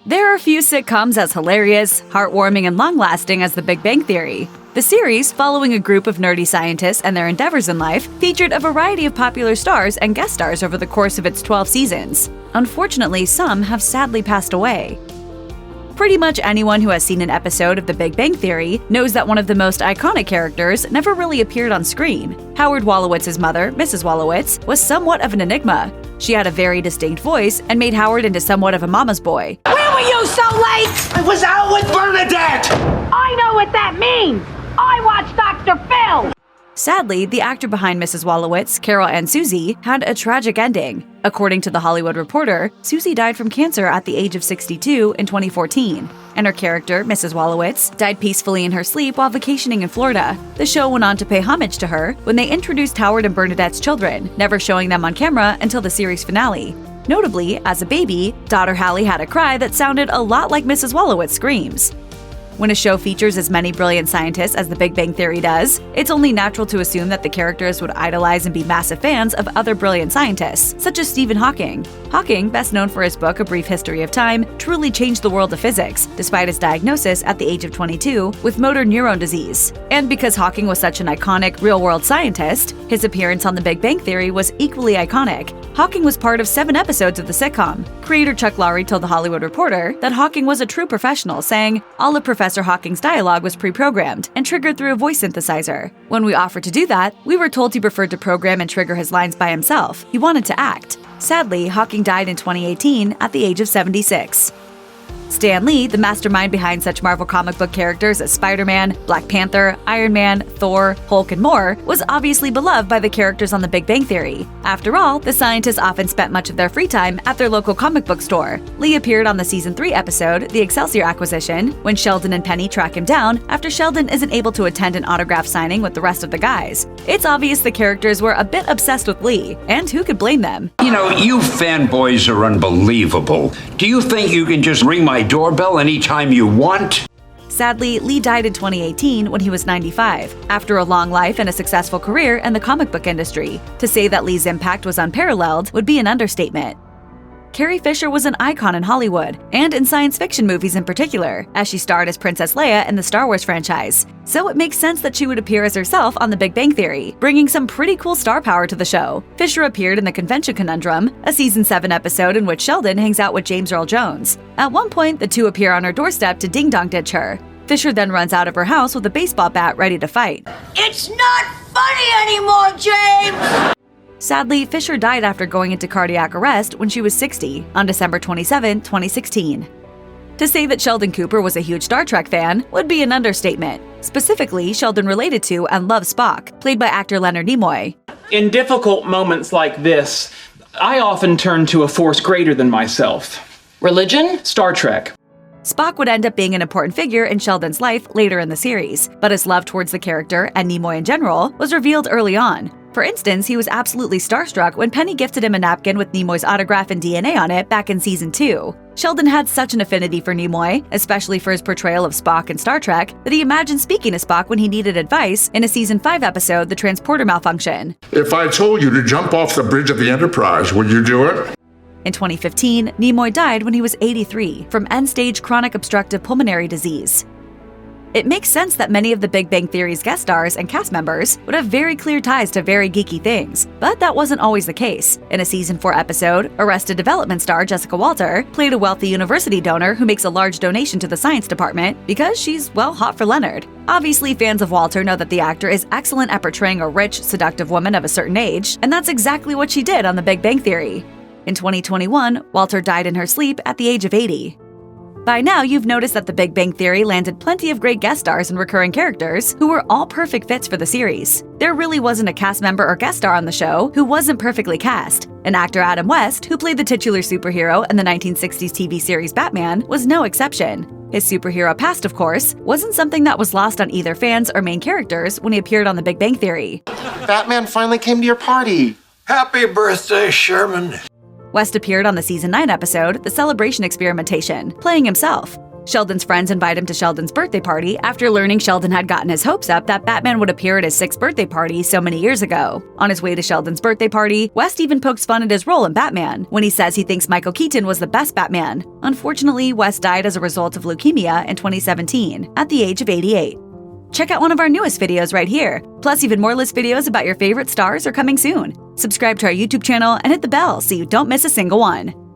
There are few sitcoms as hilarious, heartwarming, and long-lasting as The Big Bang Theory. The series, following a group of nerdy scientists and their endeavors in life, featured a variety of popular stars and guest stars over the course of its 12 seasons. Unfortunately, some have sadly passed away. Pretty much anyone who has seen an episode of The Big Bang Theory knows that one of the most iconic characters never really appeared on screen. Howard Wolowitz's mother, Mrs. Wolowitz, was somewhat of an enigma. She had a very distinct voice and made Howard into somewhat of a mama's boy. Where were you so late? I was out with Bernadette! I know what that means! I watched Dr. Phil! Sadly, the actor behind Mrs. Wolowitz, Ann Susi, had a tragic ending. According to The Hollywood Reporter, Susi died from cancer at the age of 62 in 2014, and her character, Mrs. Wolowitz, died peacefully in her sleep while vacationing in Florida. The show went on to pay homage to her when they introduced Howard and Bernadette's children, never showing them on camera until the series finale. Notably, as a baby, daughter Hallie had a cry that sounded a lot like Mrs. Wolowitz's screams. When a show features as many brilliant scientists as The Big Bang Theory does, it's only natural to assume that the characters would idolize and be massive fans of other brilliant scientists, such as Stephen Hawking. Hawking, best known for his book A Brief History of Time, truly changed the world of physics, despite his diagnosis at the age of 22 with motor neuron disease. And because Hawking was such an iconic, real-world scientist, his appearance on The Big Bang Theory was equally iconic. Hawking was part of 7 episodes of the sitcom. Creator Chuck Lorre told The Hollywood Reporter that Hawking was a true professional, saying, "All of Professor Hawking's dialogue was pre-programmed and triggered through a voice synthesizer. When we offered to do that, we were told he preferred to program and trigger his lines by himself. He wanted to act." Sadly, Hawking died in 2018 at the age of 76. Stan Lee, the mastermind behind such Marvel comic book characters as Spider-Man, Black Panther, Iron Man, Thor, Hulk, and more, was obviously beloved by the characters on The Big Bang Theory. After all, the scientists often spent much of their free time at their local comic book store. Lee appeared on the Season 3 episode, The Excelsior Acquisition, when Sheldon and Penny track him down after Sheldon isn't able to attend an autograph signing with the rest of the guys. It's obvious the characters were a bit obsessed with Lee, and who could blame them? You know, you fanboys are unbelievable. Do you think you can just ring my doorbell anytime you want? Sadly, Lee died in 2018 when he was 95, after a long life and a successful career in the comic book industry. To say that Lee's impact was unparalleled would be an understatement. Carrie Fisher was an icon in Hollywood, and in science fiction movies in particular, as she starred as Princess Leia in the Star Wars franchise. So it makes sense that she would appear as herself on The Big Bang Theory, bringing some pretty cool star power to the show. Fisher appeared in The Convention Conundrum, a Season 7 episode in which Sheldon hangs out with James Earl Jones. At one point, the two appear on her doorstep to ding-dong ditch her. Fisher then runs out of her house with a baseball bat ready to fight. It's not funny anymore, James! Sadly, Fisher died after going into cardiac arrest when she was 60 on December 27, 2016. To say that Sheldon Cooper was a huge Star Trek fan would be an understatement. Specifically, Sheldon related to and loved Spock, played by actor Leonard Nimoy. In difficult moments like this, I often turn to a force greater than myself. Religion? Star Trek. Spock would end up being an important figure in Sheldon's life later in the series, but his love towards the character, and Nimoy in general, was revealed early on. For instance, he was absolutely starstruck when Penny gifted him a napkin with Nimoy's autograph and DNA on it back in Season 2. Sheldon had such an affinity for Nimoy, especially for his portrayal of Spock in Star Trek, that he imagined speaking to Spock when he needed advice in a Season 5 episode, The Transporter Malfunction. If I told you to jump off the bridge of the Enterprise, would you do it? In 2015, Nimoy died when he was 83 from end-stage chronic obstructive pulmonary disease. It makes sense that many of The Big Bang Theory's guest stars and cast members would have very clear ties to very geeky things, but that wasn't always the case. In a Season 4 episode, Arrested Development star Jessica Walter played a wealthy university donor who makes a large donation to the science department because she's, well, hot for Leonard. Obviously, fans of Walter know that the actor is excellent at portraying a rich, seductive woman of a certain age, and that's exactly what she did on The Big Bang Theory. In 2021, Walter died in her sleep at the age of 80. By now, you've noticed that The Big Bang Theory landed plenty of great guest stars and recurring characters who were all perfect fits for the series. There really wasn't a cast member or guest star on the show who wasn't perfectly cast. And actor Adam West, who played the titular superhero in the 1960s TV series Batman, was no exception. His superhero past, of course, wasn't something that was lost on either fans or main characters when he appeared on The Big Bang Theory. Batman finally came to your party. Happy birthday, Sherman. West appeared on the Season 9 episode, The Celebration Experimentation, playing himself. Sheldon's friends invite him to Sheldon's birthday party after learning Sheldon had gotten his hopes up that Batman would appear at his 6th birthday party so many years ago. On his way to Sheldon's birthday party, West even pokes fun at his role in Batman when he says he thinks Michael Keaton was the best Batman. Unfortunately, West died as a result of leukemia in 2017 at the age of 88. Check out one of our newest videos right here. Plus, even more list videos about your favorite stars are coming soon. Subscribe to our YouTube channel and hit the bell so you don't miss a single one.